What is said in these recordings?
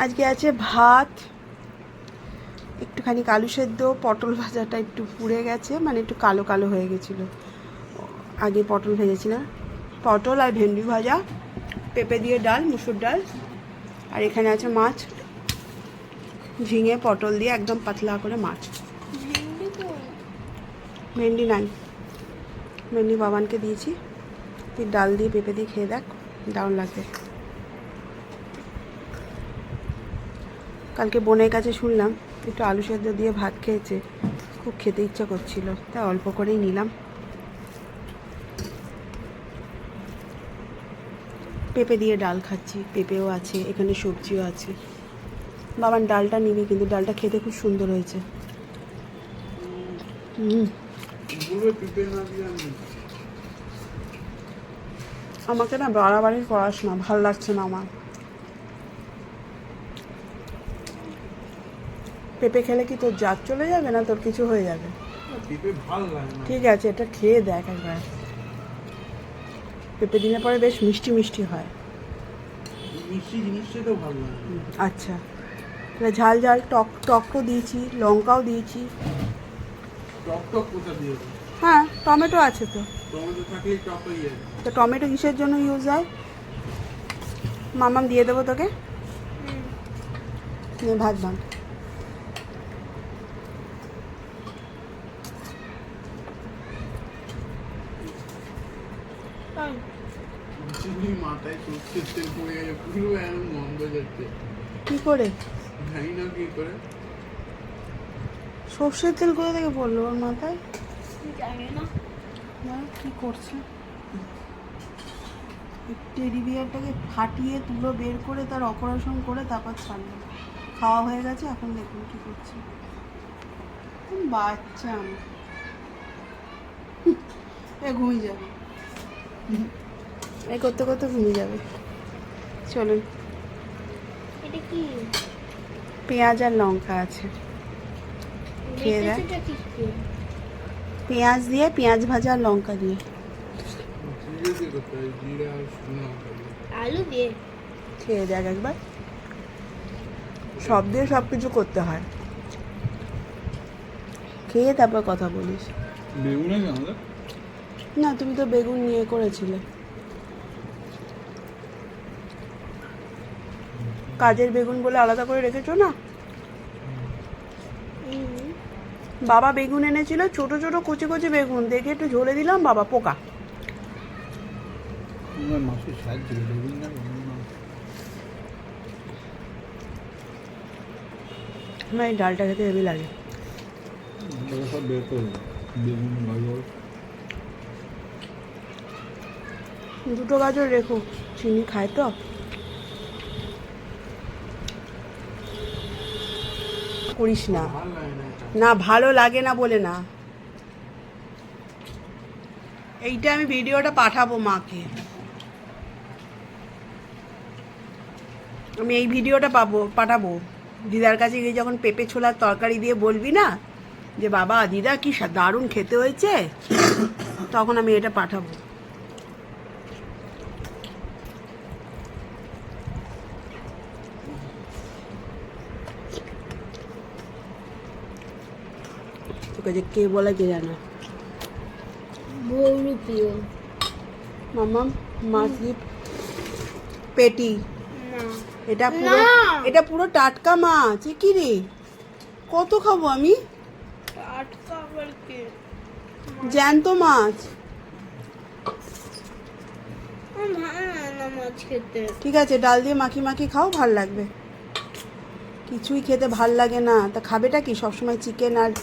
আজকে আছে ভাত, একটুখানি আলু সেদ্ধ, পটল ভাজাটা একটু পুড়ে গেছে, মানে একটু কালো কালো হয়ে গেছিলো, আগে পটল ভেজেছি না, পটল আর ভেন্ডি ভাজা, পেঁপে দিয়ে ডাল, মুসুর ডাল, আর এখানে আছে মাছ, ঝিঙে পটল দিয়ে একদম পাতলা করে মাছ। ভেন্ডি নাই, ভেন্ডি বাবানকে দিয়েছি। তুই ডাল দিয়ে পেঁপে দিয়ে খেয়ে দেখ, দারুণ লাগবে। কালকে বোনের কাছে শুনলাম একটু আলু সেদ্ধ দিয়ে ভাত খেয়েছে, খুব খেতে ইচ্ছা করছিল, তাই অল্প করেই নিলাম। পেঁপে দিয়ে ডাল খাচ্ছি, পেঁপেও আছে, এখানে সবজিও আছে। বাবান ডালটা নিবি, কিন্তু ডালটা খেতে খুব সুন্দর হয়েছে। আমাকে না বাড়াবাড়ি করাস না, ভাল লাগছে না আমার। পেঁপে খেলে কি তোর জাত চলে যাবে, না তোর কিছু হয়ে যাবে? ঠিক আছে, এটা খেয়ে দেখ একবার। পেঁপে দিলে পরে বেশ মিষ্টি মিষ্টি হয়। আচ্ছা, তাহলে ঝাল ঝাল টক টকও দিয়েছি, লঙ্কাও দিয়েছি। হ্যাঁ, টমেটো আছে তো। তো টমেটো কিসের জন্য ইউজ হয়? মামাম দিয়ে দেবো তোকে, ভাত ভাত। কি করে সর্ষের তেল করে থেকে বললো ওর মাথায়? কি করছে? টেডি বিয়ারটাকে ফাটিয়ে তুলো বের করে তার অপারেশন করে তারপর ছাড়লো। খাওয়া হয়ে গেছে, এখন দেখুন কি করছে। বাচ্চা আমি ঘুমিয়ে যাবে, এই করতে করতে ঘুমিয়ে যাবে। চলুন, পেঁয়াজ আর লঙ্কা আছে, খেয়ে দেখ। পেঁয়াজ দিয়ে, পেঁয়াজ ভাজা আর লঙ্কা দিয়ে, আলু দিয়ে খেয়ে দেখ একবার। সব দিয়ে সব কিছু করতে হয়, খেয়ে তারপর কথা বলিস। না, তুমি তো বেগুন নিয়ে করেছিলে। কাজের বেগুন বলে আলাদা করে রেখেছো না? বাবা বেগুন এনেছিল, ছোট ছোট কচি কচি বেগুন, দেখে একটু ঝোলে দিলাম, বাবা পোকা। আমার এই ডালটা খেতে হেবি লাগে। দুটো গাজর রেখো, চিনি খায় তো। করিস না, না ভালো লাগে না বলে না। এইটা আমি ভিডিওটা পাঠাবো মাকে, আমি এই ভিডিওটা পাঠাবো দিদার কাছে গিয়ে। যখন পেঁপে ছোলার তরকারি দিয়ে বলবি না যে বাবা দিদা কি দারুণ খেতে হয়েছে, তখন আমি এটা পাঠাবো। তোকে যে কে বলে কে জানো? মামা মাছলি পেটি, এটা পুরো টাটকা মাছ। কি রে, কত খাবো আমি? জ্যান্ত মাছ। ঠিক আছে, ডাল দিয়ে মাখি মাখি খাও, ভাল লাগবে। কিছুই খেতে ভাল লাগে না, তা খাবেটা কি সবসময়? চিকেন আর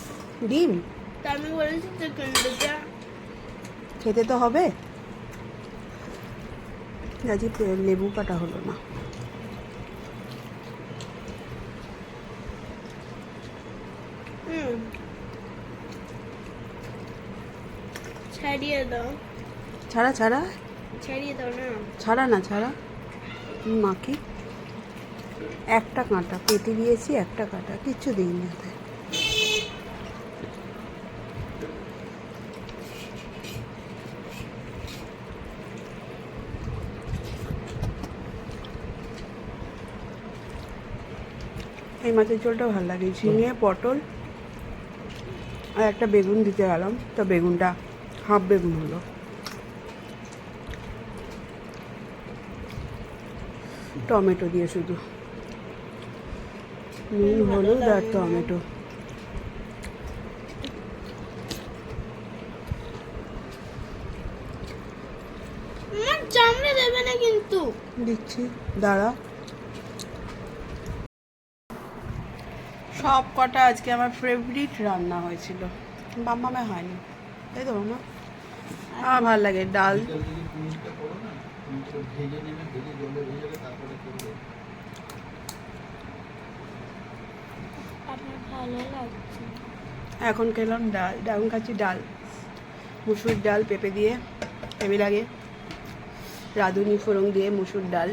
ডিম খেতে তো হবে। আজকে লেবু কাটা হলো না। ছাড়িয়ে দাও, ছাড়া ছাড়া ছাড়িয়ে দাও না, ছাড়া না ছাড়া মাখি। একটা কাঁটা পেতে দিয়েছি, একটা কাঁটা, কিচ্ছু দিইনি। এই মাছের ঝোলটাও ভালো লাগে। ঝিঙে, পটল আর একটা বেগুন দিতে গেলাম, তো বেগুনটা হাফ বেগুন হলো। টমেটো দিয়ে শুধু নুন, হলুদ আর টমেটো। চামড়া দেবে না কিন্তু। দিচ্ছি, দাঁড়া। সব কটা আজকে আমার ফেভারিট রান্না হয়েছিল, মাম্মামে হয়নি, তাই তো মাম্মা? আমার ভালো লাগে ডাল, আমার ভালো লাগছে। এখন খেলাম ডাল, এখন খাচ্ছি ডাল, মুসুর ডাল পেঁপে দিয়ে, হেভি লাগে। রাঁধুনি ফোড়ন দিয়ে মুসুর ডাল,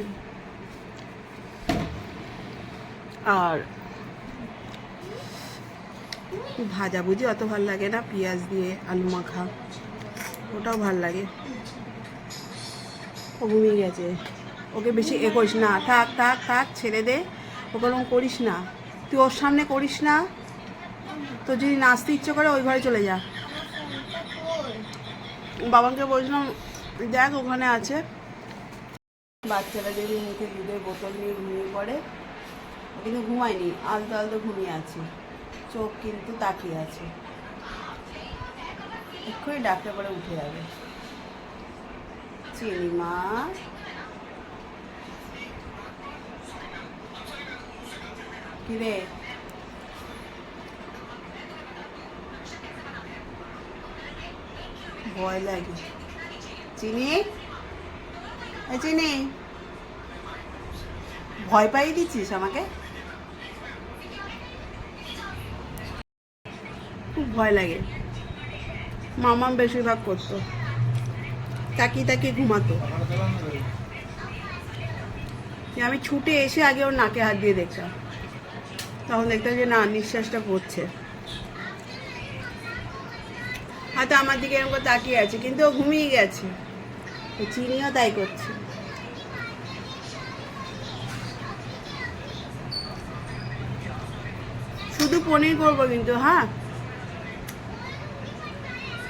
আর ভাজাভুজি অত ভাল লাগে না, পেঁয়াজ দিয়ে আলু মাখা ওটাও ভাল লাগে। ও ঘুমিয়ে গেছে, ওকে বেশি এ করিস না, থাক থাক থাক, ছেড়ে দে, ওকে ওরকম করিস না, তুই ওর সামনে করিস না। তো যদি নাচতে ইচ্ছে করে ওই ঘরে চলে যা। বাবাকে বলছিলাম দেখ ওখানে আছে। বাচ্চারা যদি মুখে দুধের বোতল নিয়ে ঘুমিয়ে পড়ে, ও কিন্তু ঘুমায়নি, আলতো আলতো ঘুমিয়ে আছে, চোখ কিন্তু তাকিয়ে আছে, এক্ষুনি ডাকতে করে উঠে যাবে। চিনি মা, কি রে? ভয় লাগে। চিনি, এই চিনি, ভয় পাইয়ে দিচ্ছিস আমাকে? খুব ভয় লাগে। মামা বেশিরভাগ করতো, তাকিয়ে তাকিয়ে ঘুমাতো। আমি ছুটে এসে আগে ওর নাকে হাত দিয়ে দেখতাম, তখন দেখতাম যে না, নিঃশ্বাসটা পড়ছে, হয়তো আমার দিকে এরকম তাকিয়ে আছে, কিন্তু ও ঘুমিয়ে গেছে। চিনিও তাই করছে। শুধু পনির করবো কিন্তু, হ্যাঁ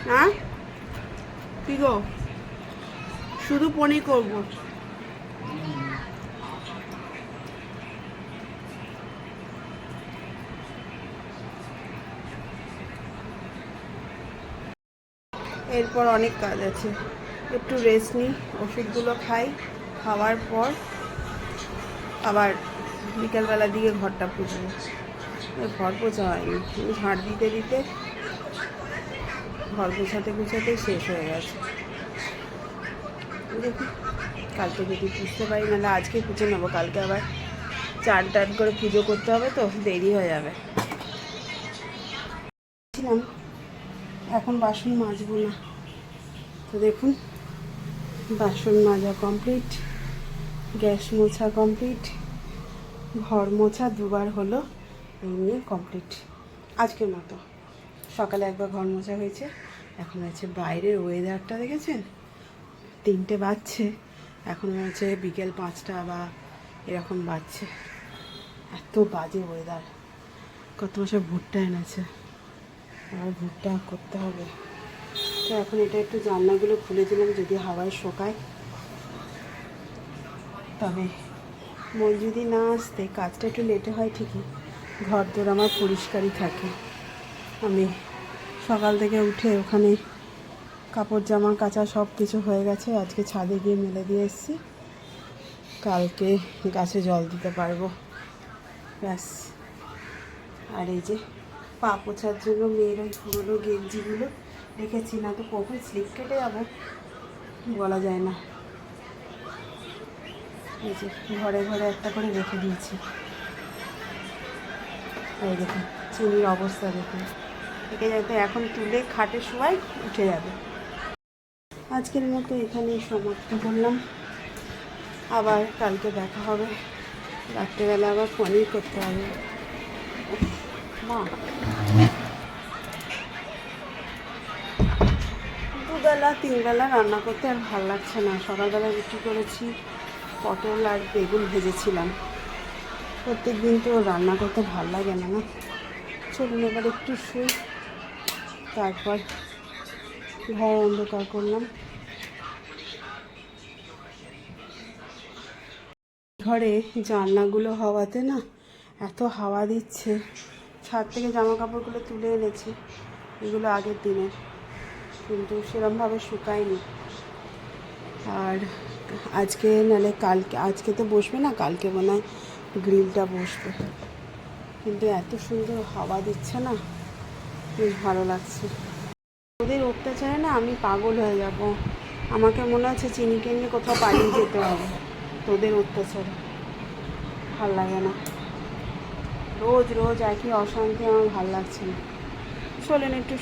হ্যাঁ, কি গো, শুধু পনির করবো। এরপর অনেক কাজ আছে, একটু রেস্ট নিই, ওষুধগুলো খাই, খাওয়ার পর আবার বিকেলবেলার দিকে ঘরটা পুছবো। ঘর পোছা হয়নি, ঝাড় দিতে দিতে ঘর গোছাতে গোছাতে শেষ হয়ে গেছে। দেখি কালকে যদি পুষতে পারি, নাহলে আজকে পুজো নেবো, কালকে আবার চান টান করে পুজো করতে হবে, তো দেরি হয়ে যাবে। এখন বাসন মাজবো না, তো দেখুন বাসন মাজা কমপ্লিট, গ্যাস মোছা কমপ্লিট, ঘর মোছা দুবার হলো, এই নিয়ে কমপ্লিট আজকের মতো। সকালে একবার ঘর মোছা হয়েছে, এখন হচ্ছে বাইরের ওয়েদারটা দেখেছেন, 3টে বাজছে, এখন হচ্ছে বিকেল 5টা বা এরকম বাজছে, এত বাজে ওয়েদার। কত মাসে ভুট্টা এনেছে, আর ভুট্টা করতে হবে। তো এখন এটা একটু জানলাগুলো খুলে দিলাম, যদি হাওয়ায় শোকায়। তবে মন যদি না আসতে, কাজটা একটু লেটে হয় ঠিকই, ঘর দোর আমার পরিষ্কারই থাকে। আমি সকাল থেকে উঠে ওখানে কাপড় জামা কাচা সব কিছু হয়ে গেছে, আজকে ছাদে গিয়ে মেলে দিয়ে এসেছি, কালকে গাছে জল দিতে পারবো, ব্যাস। আর এই যে পা পোছার জন্য মেয়ের ওই পুরোনো গেঞ্জিগুলো রেখেছি, না তো কখন স্লিপ কেটে যাবো বলা যায় না। এই যে ঘরে ঘরে একটা করে রেখে দিয়েছি। এই দেখুন চিনির অবস্থা দেখুন, একে যাতে এখন তুলে খাটে শোয়াই উঠে যাবে। আজকের মতো এখানেই সমাপ্ত করলাম, আবার কালকে দেখা হবে। রাত্রেবেলা আবার পনির করতে হবে। মা, দুবেলা 3 বেলা রান্না করতে আর ভালো লাগছে না। সকালবেলা রুটি করেছি, পটল আর বেগুন ভেজেছিলাম, প্রত্যেক দিন তো রান্না করতে ভালো লাগে না, না? চলুন এবার একটু শুই, তারপর ঘর অন্ধকার করলাম। ঘরে জানলাগুলো হওয়াতে না এত হাওয়া দিচ্ছে। ছাদ থেকে জামা কাপড়গুলো তুলে এনেছি, এগুলো আগের দিনে, কিন্তু সেরমভাবে শুকায়নি। আর আজকে নাহলে কালকে, আজকে তো বসবে না, কালকে মনে হয় গ্রিলটা বসবে। কিন্তু এত সুন্দর হাওয়া দিচ্ছে না, বেশ ভালো লাগছে। ওদের অত্যাচারে না আমি পাগল হয়ে যাব। আমাকে মনে হচ্ছে চিনিকে নিয়ে কোথাও পালিয়ে যেতে হবে, তোদের অত্যাচারে ভাল লাগে না। রোজ রোজ একই অশান্তি, আমার ভাল লাগছে না। চলেন একটু